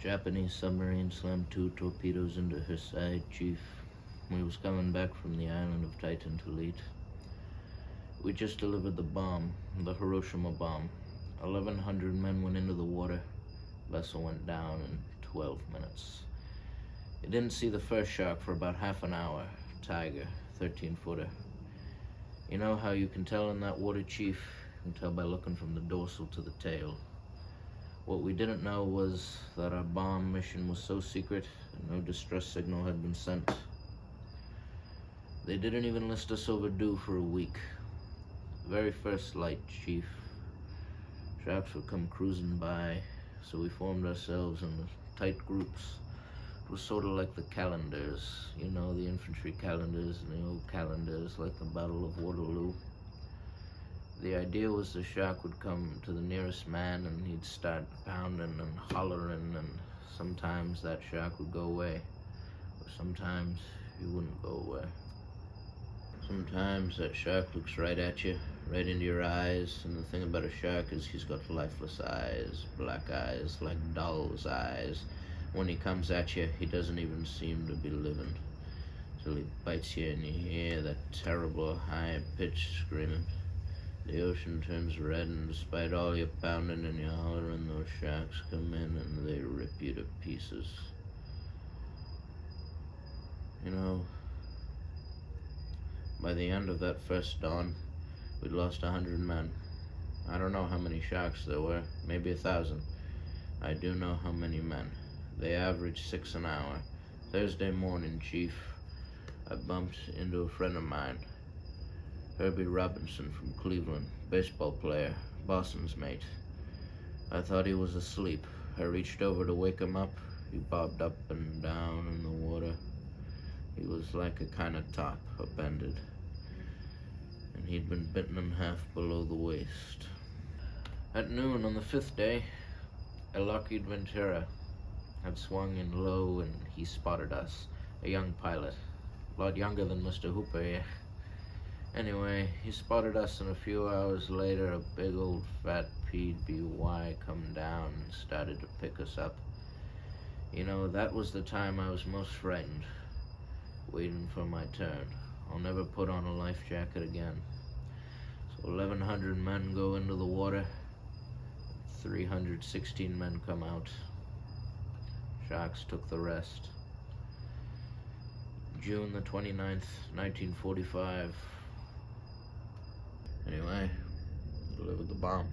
Japanese submarine slammed 2 torpedoes into her side, Chief. We was coming back from the island of Titan to Leet. We just delivered the bomb, the Hiroshima bomb. 1,100 men went into the water. Vessel went down in 12 minutes. It didn't see the first shark for about half an hour. Tiger, 13-footer. You know how you can tell in that water, Chief? You can tell by looking from the dorsal to the tail. What we didn't know was that our bomb mission was so secret and no distress signal had been sent. They didn't even list us overdue for a week. The very first light, Chief. Sharks would come cruising by, so we formed ourselves in tight groups. It was sort of like the calendars, you know, the infantry calendars and the old calendars, like the Battle of Waterloo. The idea was the shark would come to the nearest man and he'd start pounding and hollering, and sometimes that shark would go away, or sometimes he wouldn't go away. Sometimes that shark looks right at you, right into your eyes, and the thing about a shark is he's got lifeless eyes, black eyes, like doll's eyes. When he comes at you, he doesn't even seem to be living, till he bites you and you hear that terrible high-pitched screaming. The ocean turns red, and despite all your pounding and your hollering, those sharks come in and they rip you to pieces. You know, by the end of that first dawn, we'd lost 100 men. I don't know how many sharks there were, maybe 1,000. I do know how many men. They averaged 6 an hour. Thursday morning, Chief, I bumped into a friend of mine, Herbie Robinson from Cleveland, baseball player, Boston's mate. I thought he was asleep. I reached over to wake him up. He bobbed up and down in the water. He was like a kind of top, upended, and he'd been bitten in half below the waist. At noon on the 5th day, a Lockheed Ventura had swung in low and he spotted us, a young pilot, a lot younger than Mr. Hooper here. Anyway, he spotted us, and a few hours later, a big old fat PBY come down and started to pick us up. You know, that was the time I was most frightened, waiting for my turn. I'll never put on a life jacket again. So 1,100 men go into the water, 316 men come out. Sharks took the rest. June the 29th, 1945. Anyway, delivered the bomb.